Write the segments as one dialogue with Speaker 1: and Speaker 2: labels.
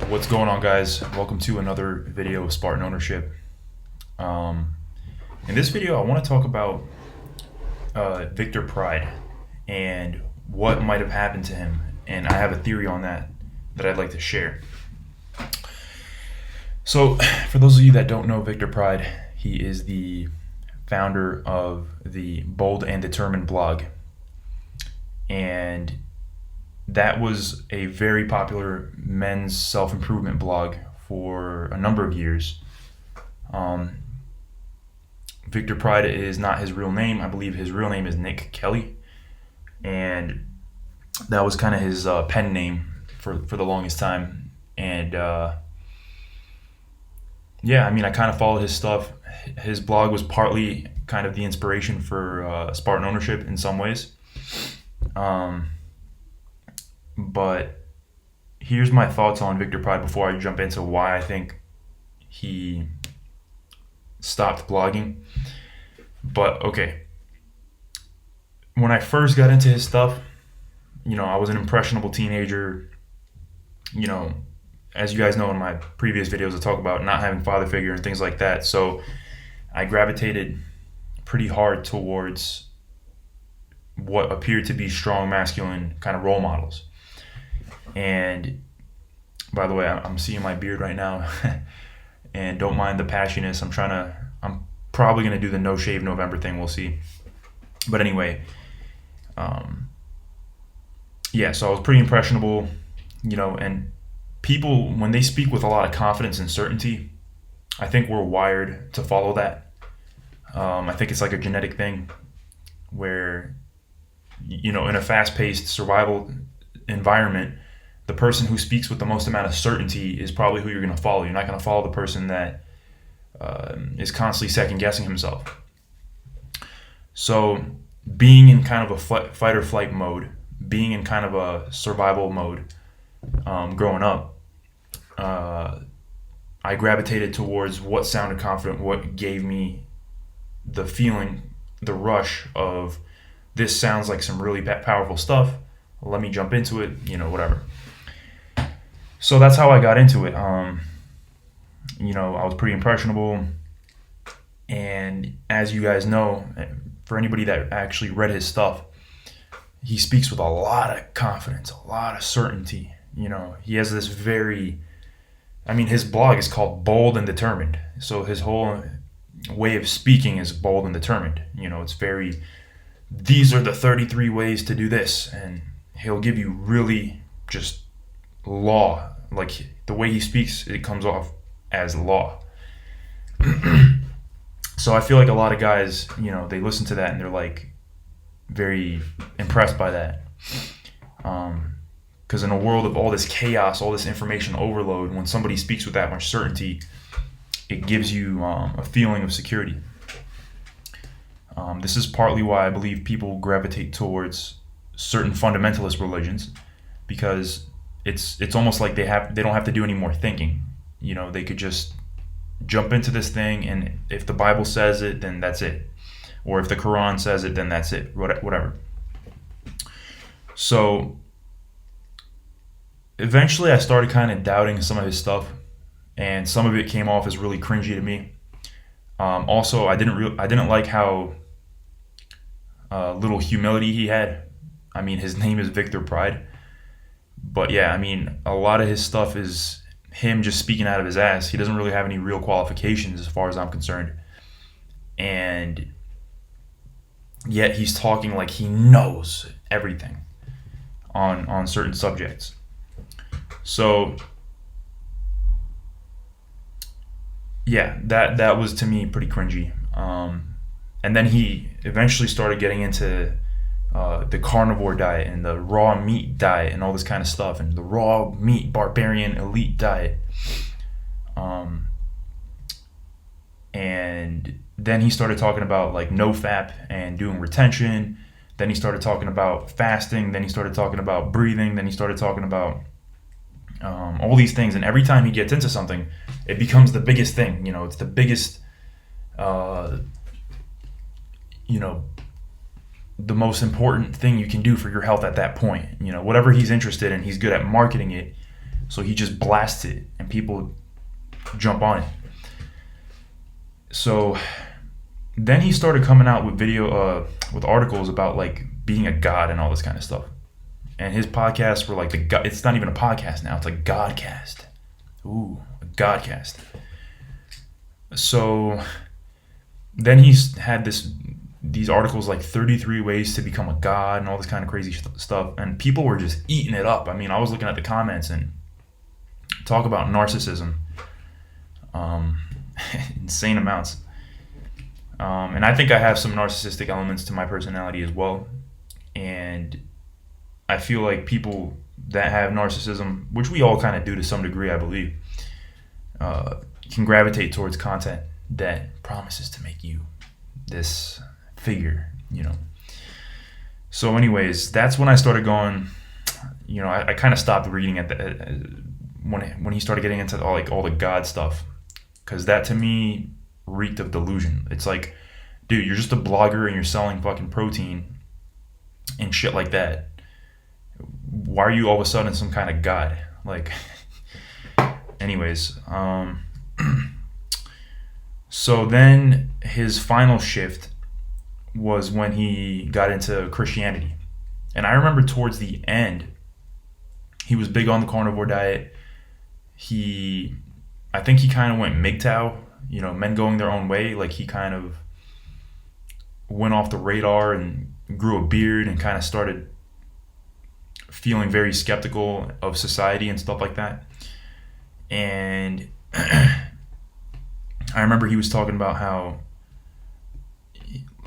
Speaker 1: What's going on, guys? Welcome to another video of Spartan Ownership. In this video, I want to talk about Victor Pride and what might have happened to him, and I have a theory on that I'd like to share. So, for those of you that don't know Victor Pride, he is the founder of the Bold and Determined blog, and that was a very popular men's self-improvement blog for a number of years. Victor Pride is not his real name. I believe his real name is Nick Kelly, and that was kind of his pen name for the longest time. And I kind of followed his stuff. His blog was partly kind of the inspiration for Spartan Ownership in some ways. But here's my thoughts on Victor Pride before I jump into why I think he stopped blogging. But okay, when I first got into his stuff, I was an impressionable teenager. As you guys know in my previous videos, I talk about not having father figure and things like that. So I gravitated pretty hard towards what appeared to be strong masculine kind of role models. And by the way, I'm seeing my beard right now, and don't mind the passiness. I'm probably gonna do the no shave November thing. We'll see. But anyway, so I was pretty impressionable, and people, when they speak with a lot of confidence and certainty, I think we're wired to follow that. I think it's like a genetic thing where, in a fast-paced survival environment, the person who speaks with the most amount of certainty is probably who you're going to follow. You're not going to follow the person that is constantly second-guessing himself. So being in kind of a fight or flight mode, being in kind of a survival mode growing up, I gravitated towards what sounded confident, what gave me the feeling, the rush of, this sounds like some really powerful stuff. Let me jump into it, whatever. So that's how I got into it. I was pretty impressionable. And as you guys know, for anybody that actually read his stuff, he speaks with a lot of confidence, a lot of certainty. He has this his blog is called Bold and Determined. So his whole way of speaking is bold and determined. It's very, these are the 33 ways to do this. And he'll give you really just law. Like the way he speaks, it comes off as law. So I feel like a lot of guys, they listen to that and they're like very impressed by that. Because in a world of all this chaos, all this information overload, when somebody speaks with that much certainty, it gives you a feeling of security. This is partly why I believe people gravitate towards certain fundamentalist religions, because it's almost like they don't have to do any more thinking. They could just jump into this thing, and if the Bible says it, then that's it. Or if the Quran says it, then that's it. Whatever. So eventually I started kind of doubting some of his stuff, and some of it came off as really cringy to me. Also, I didn't like how little humility he had. His name is Victor Pride. But yeah, a lot of his stuff is him just speaking out of his ass. He doesn't really have any real qualifications as far as I'm concerned. And yet he's talking like he knows everything on certain subjects. So yeah, that was to me pretty cringy. And then he eventually started getting into the carnivore diet and the raw meat diet and all this kind of stuff, and the raw meat barbarian elite diet. And then he started talking about like NoFap and doing retention. Then he started talking about fasting. Then he started talking about breathing. Then he started talking about all these things. And every time he gets into something, it becomes the biggest thing. It's the biggest, the most important thing you can do for your health at that point. Whatever he's interested in, he's good at marketing it. So he just blasts it and people jump on it. So then he started coming out with with articles about like being a god and all this kind of stuff. And his podcasts were like it's not even a podcast now, it's like Godcast. Ooh, a Godcast. So then he's had these articles like 33 ways to become a god and all this kind of crazy stuff, and people were just eating it up. I mean, I was looking at the comments and talk about narcissism, insane amounts. And I think I have some narcissistic elements to my personality as well. And I feel like people that have narcissism, which we all kind of do to some degree, I believe, can gravitate towards content that promises to make you this figure, you know. So anyways, that's when I started going, you know, I kind of stopped reading at when he started getting into all the God stuff, because that to me reeked of delusion. It's like, dude, you're just a blogger and you're selling fucking protein and shit like that. Why are you all of a sudden some kind of god? Like, anyways, so then his final shift was when he got into Christianity. And I remember towards the end, he was big on the carnivore diet. I think he kind of went MGTOW, you know, men going their own way. Like he kind of went off the radar and grew a beard and kind of started feeling very skeptical of society and stuff like that. And I remember he was talking about how,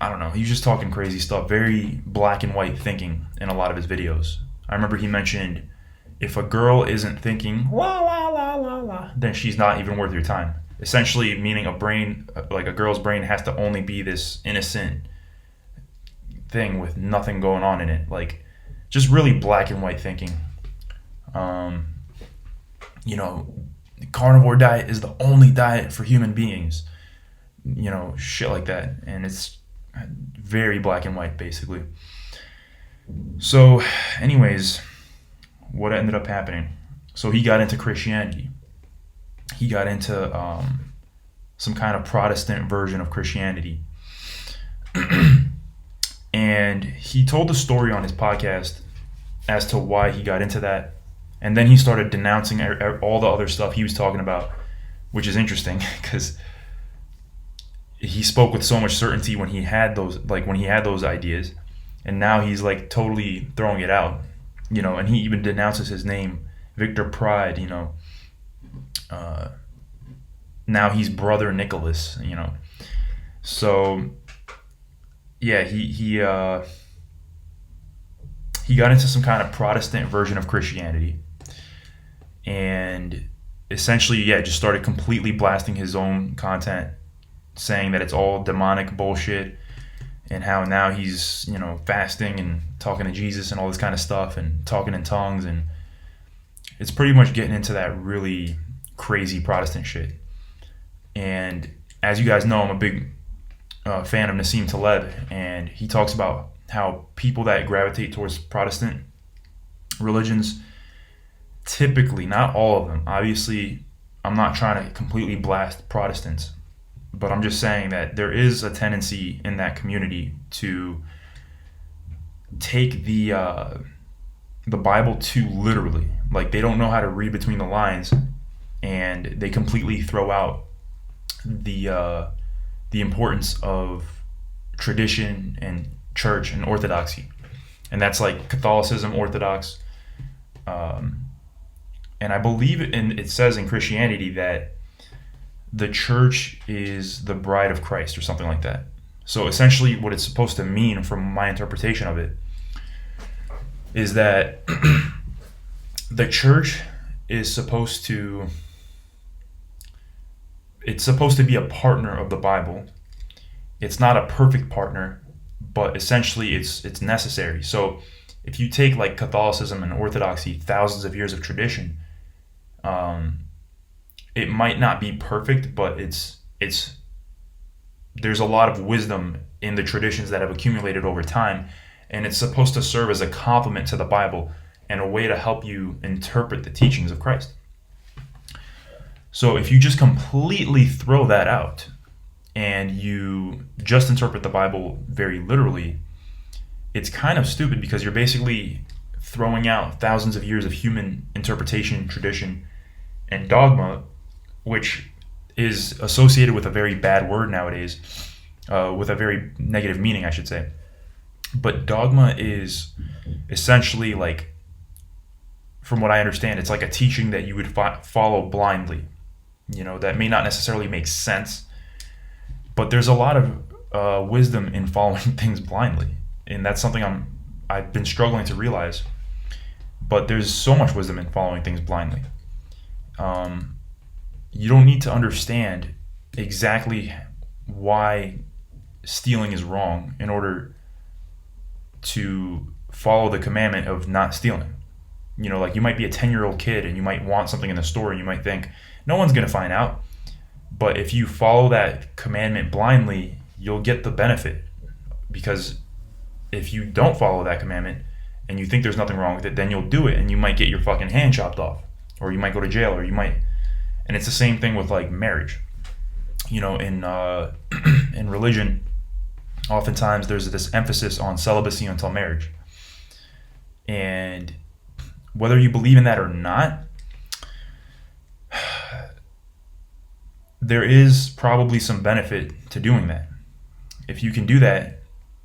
Speaker 1: I don't know, he was just talking crazy stuff, very black and white thinking in a lot of his videos. I remember he mentioned, if a girl isn't thinking la la la la la, then she's not even worth your time. Essentially meaning a girl's brain has to only be this innocent thing with nothing going on in it. Like, just really black and white thinking. You know, the carnivore diet is the only diet for human beings. You know, shit like that. And it's very black and white, basically. So, anyways, what ended up happening? So he got into Christianity. He got into some kind of Protestant version of Christianity. And he told the story on his podcast as to why he got into that. And then he started denouncing all the other stuff he was talking about, which is interesting because he spoke with so much certainty when he had those ideas, and now he's like totally throwing it out, you know. And he even denounces his name, Victor Pride, you know. Now he's Brother Nicholas, you know. So yeah, he got into some kind of Protestant version of Christianity, and essentially, yeah, just started completely blasting his own content, saying that it's all demonic bullshit, and how now he's, you know, fasting and talking to Jesus and all this kind of stuff and talking in tongues, and it's pretty much getting into that really crazy Protestant shit. And as you guys know, I'm a big fan of Nassim Taleb, and he talks about how people that gravitate towards Protestant religions, typically, not all of them, obviously, I'm not trying to completely blast Protestants, but I'm just saying that there is a tendency in that community to take the Bible too literally. Like, they don't know how to read between the lines, and they completely throw out the importance of tradition and church and orthodoxy. And that's like Catholicism, Orthodox. And I believe it says in Christianity that the church is the bride of Christ or something like that. So essentially what it's supposed to mean, from my interpretation of it, is that the church is supposed to be a partner of the Bible. It's not a perfect partner, but essentially it's necessary. So if you take like Catholicism and Orthodoxy, thousands of years of tradition, it might not be perfect, but there's a lot of wisdom in the traditions that have accumulated over time, and it's supposed to serve as a complement to the Bible. and a way to help you interpret the teachings of Christ. So if you just completely throw that out and you just interpret the Bible very literally, it's kind of stupid, because you're basically throwing out thousands of years of human interpretation, tradition, and dogma, which is associated with a very bad word nowadays, with a very negative meaning, I should say. But dogma is essentially, like, from what I understand, it's like a teaching that you would follow blindly. That may not necessarily make sense, but there's a lot of wisdom in following things blindly, and that's something I've been struggling to realize. But there's so much wisdom in following things blindly. You don't need to understand exactly why stealing is wrong in order to follow the commandment of not stealing. Like, you might be a 10-year-old kid and you might want something in the store and you might think, no one's going to find out. But if you follow that commandment blindly, you'll get the benefit. Because if you don't follow that commandment and you think there's nothing wrong with it, then you'll do it and you might get your fucking hand chopped off, or you might go to jail, or you might. And it's the same thing with, like, marriage. In religion, oftentimes there's this emphasis on celibacy until marriage. And whether you believe in that or not, there is probably some benefit to doing that. If you can do that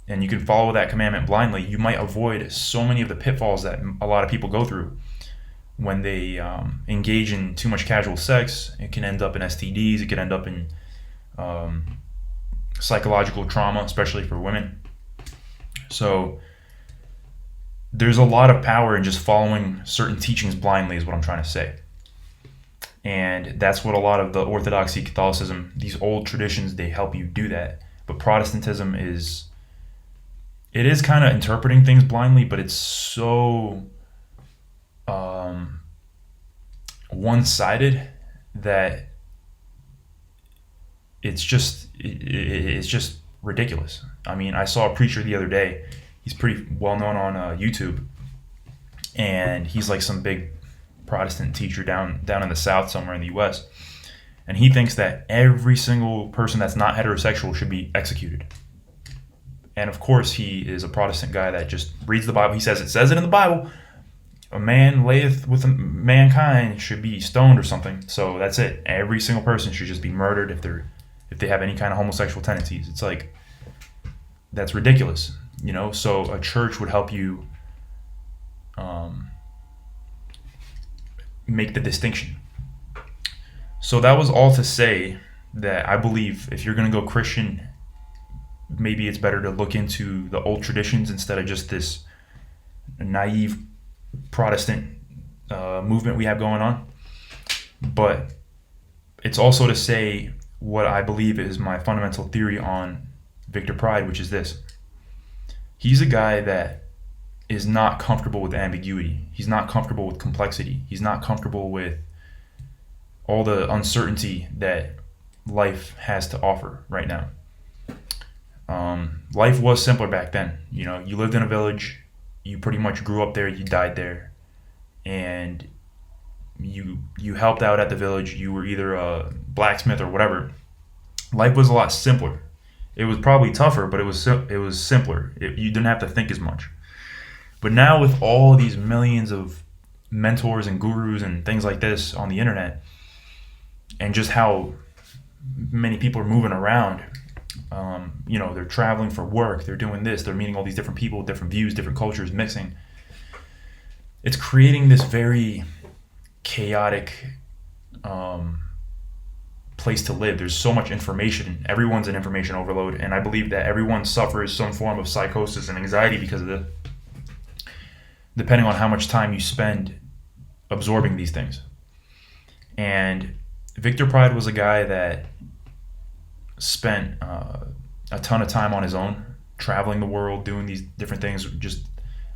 Speaker 1: and you can follow that commandment blindly, you might avoid so many of the pitfalls that a lot of people go through when they engage in too much casual sex. It can end up in STDs. It can end up in psychological trauma, especially for women. So there's a lot of power in just following certain teachings blindly, is what I'm trying to say. And that's what a lot of the Orthodoxy, Catholicism, these old traditions, they help you do that. But Protestantism is kind of interpreting things blindly, but it's so one-sided that it's just ridiculous. I mean, I saw a preacher the other day. He's pretty well known on YouTube, and he's like some big Protestant teacher down in the South somewhere in the U.S. And he thinks that every single person that's not heterosexual should be executed. And of course, he is a Protestant guy that just reads the Bible. He says it in the Bible. A man layeth with mankind should be stoned or something. So that's it. Every single person should just be murdered if they have any kind of homosexual tendencies. It's like, that's ridiculous, So a church would help you make the distinction. So that was all to say that I believe if you're going to go Christian, maybe it's better to look into the old traditions instead of just this naive Protestant movement we have going on. But it's also to say what I believe is my fundamental theory on Victor Pride, which is this. He's a guy that is not comfortable with ambiguity. He's not comfortable with complexity. He's not comfortable with all the uncertainty that life has to offer right now. Life was simpler back then. You lived in a village, you pretty much grew up there, you died there, and you helped out at the village. You were either a blacksmith or whatever. Life was a lot simpler. It was probably tougher, but it was simpler. You didn't have to think as much. But now with all these millions of mentors and gurus and things like this on the internet, and just how many people are moving around, they're traveling for work, they're doing this, they're meeting all these different people, different views, different cultures mixing. It's creating this very chaotic place to live. There's so much information. Everyone's an information overload, and I believe that everyone suffers some form of psychosis and anxiety because of it, depending on how much time you spend absorbing these things. And Victor Pride was a guy that spent a ton of time on his own, traveling the world, doing these different things, just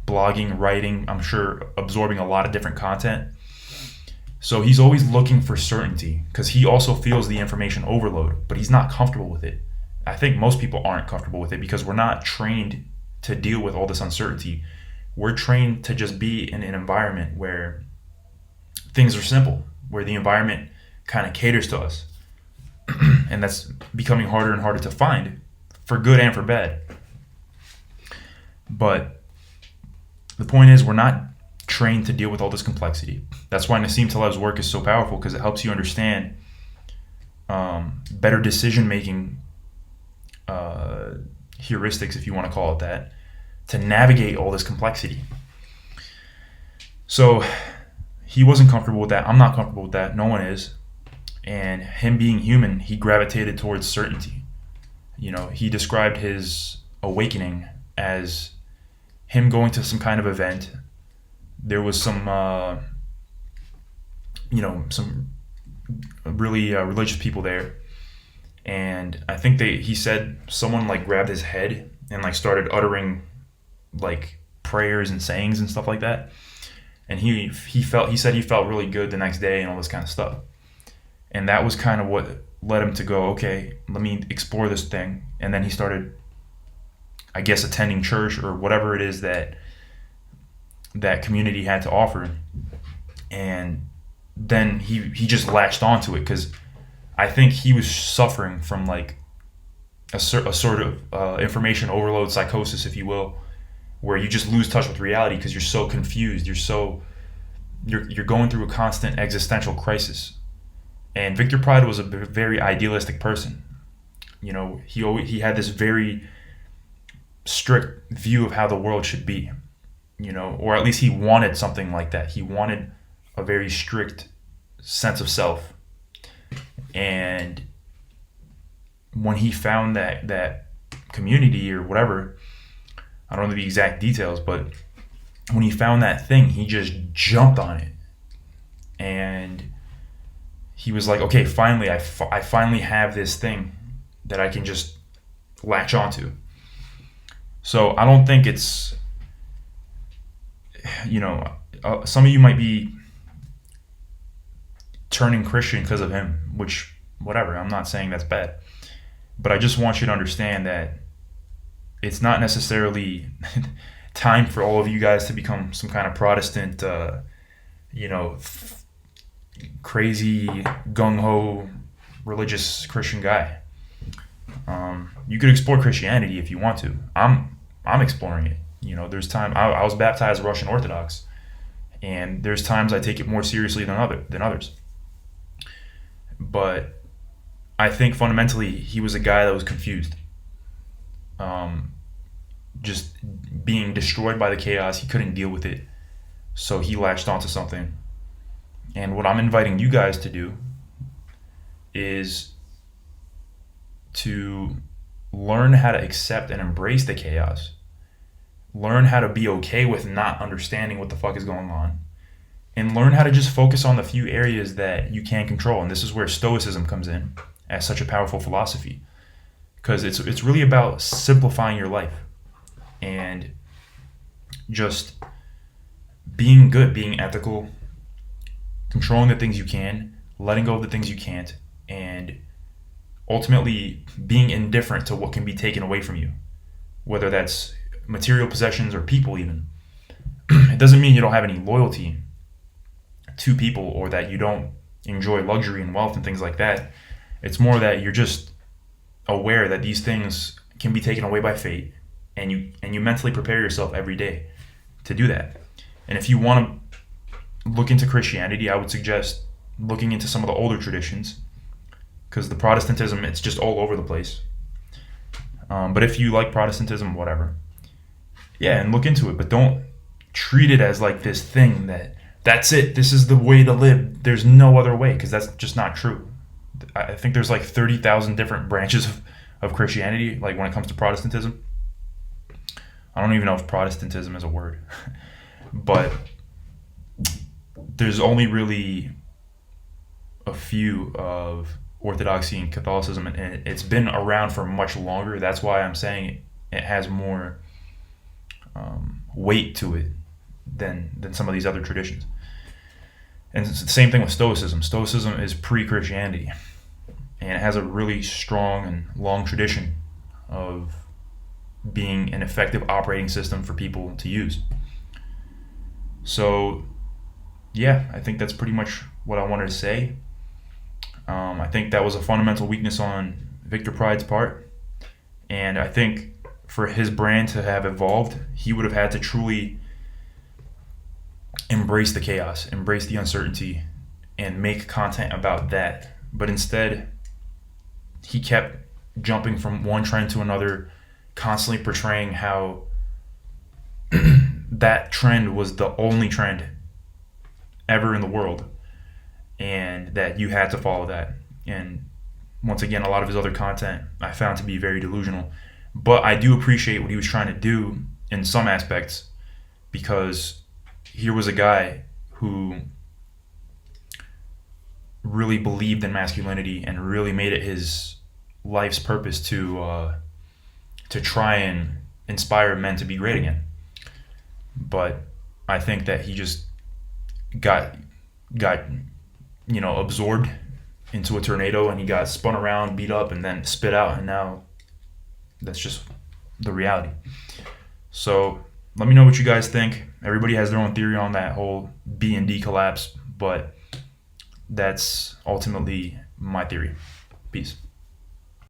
Speaker 1: blogging, writing, I'm sure absorbing a lot of different content. So he's always looking for certainty because he also feels the information overload, but he's not comfortable with it. I think most people aren't comfortable with it because we're not trained to deal with all this uncertainty. we're trained to just be in an environment where things are simple, where the environment kind of caters to us. And that's becoming harder and harder to find, for good and for bad. But the point is, we're not trained to deal with all this complexity. That's why Nassim Taleb's work is so powerful, because it helps you understand better decision-making heuristics, if you want to call it that, to navigate all this complexity. So he wasn't comfortable with that. I'm not comfortable with that. No one is. And him being human, he gravitated towards certainty. You know, he described his awakening as him going to some kind of event. There was some, some really religious people there. And I think he said someone like grabbed his head and like started uttering like prayers and sayings and stuff like that. And he said he felt really good the next day and all this kind of stuff. And that was kind of what led him to go, okay, let me explore this thing. And then he started, I guess, attending church or whatever it is that community had to offer. And then he just latched onto it, because I think he was suffering from like a sort of information overload psychosis, if you will, where you just lose touch with reality because you're so confused. You're going through a constant existential crisis. And Victor Pride was a very idealistic person. You know, he had this very strict view of how the world should be, you know, or at least he wanted something like that. He wanted a very strict sense of self. And when he found that community or whatever, I don't know the exact details, but when he found that thing, he just jumped on it. And he was like, okay, finally, I finally have this thing that I can just latch onto. So I don't think it's, some of you might be turning Christian because of him, which, whatever, I'm not saying that's bad. But I just want you to understand that it's not necessarily time for all of you guys to become some kind of Protestant, crazy gung-ho religious Christian guy. You could explore Christianity if you want to. I'm exploring it. You know, there's time I was baptized Russian Orthodox, and there's times I take it more seriously than others. But I think fundamentally he was a guy that was confused. Just being destroyed by the chaos, he couldn't deal with it. So he latched onto something. And what I'm inviting you guys to do is to learn how to accept and embrace the chaos. Learn how to be okay with not understanding what the fuck is going on. And learn how to just focus on the few areas that you can control. And this is where Stoicism comes in as such a powerful philosophy. Because it's really about simplifying your life. And just being good, being ethical, controlling the things you can, letting go of the things you can't, and ultimately being indifferent to what can be taken away from you, whether that's material possessions or people even. It doesn't mean you don't have any loyalty to people or that you don't enjoy luxury and wealth and things like that. It's more that you're just aware that these things can be taken away by fate, and you mentally prepare yourself every day to do that. And if you want to look into Christianity, I would suggest looking into some of the older traditions, because the Protestantism, it's just all over the place. But if you like Protestantism, whatever, yeah, and look into it, but don't treat it as like this thing that's it, this is the way to live, there's no other way, because that's just not true. I think there's like 30,000 different branches of Christianity, like when it comes to Protestantism. I don't even know if Protestantism is a word, but there's only really a few of Orthodoxy and Catholicism, and it's been around for much longer. That's why I'm saying it has more weight to it than some of these other traditions. And it's the same thing with Stoicism. Stoicism is pre-Christianity, and it has a really strong and long tradition of being an effective operating system for people to use. So yeah, I think that's pretty much what I wanted to say. I think that was a fundamental weakness on Victor Pride's part, and I think for his brand to have evolved, he would have had to truly embrace the chaos, embrace the uncertainty, and make content about that. But instead, he kept jumping from one trend to another, constantly portraying how that trend was the only trend ever in the world and that you had to follow that. And once again, a lot of his other content I found to be very delusional. But I do appreciate what he was trying to do in some aspects, because here was a guy who really believed in masculinity and really made it his life's purpose to try and inspire men to be great again. But I think that he just got absorbed into a tornado, and he got spun around, beat up, and then spit out, and now that's just the reality. So let me know what you guys think. Everybody has their own theory on that whole B&D collapse, but that's ultimately my theory. Peace.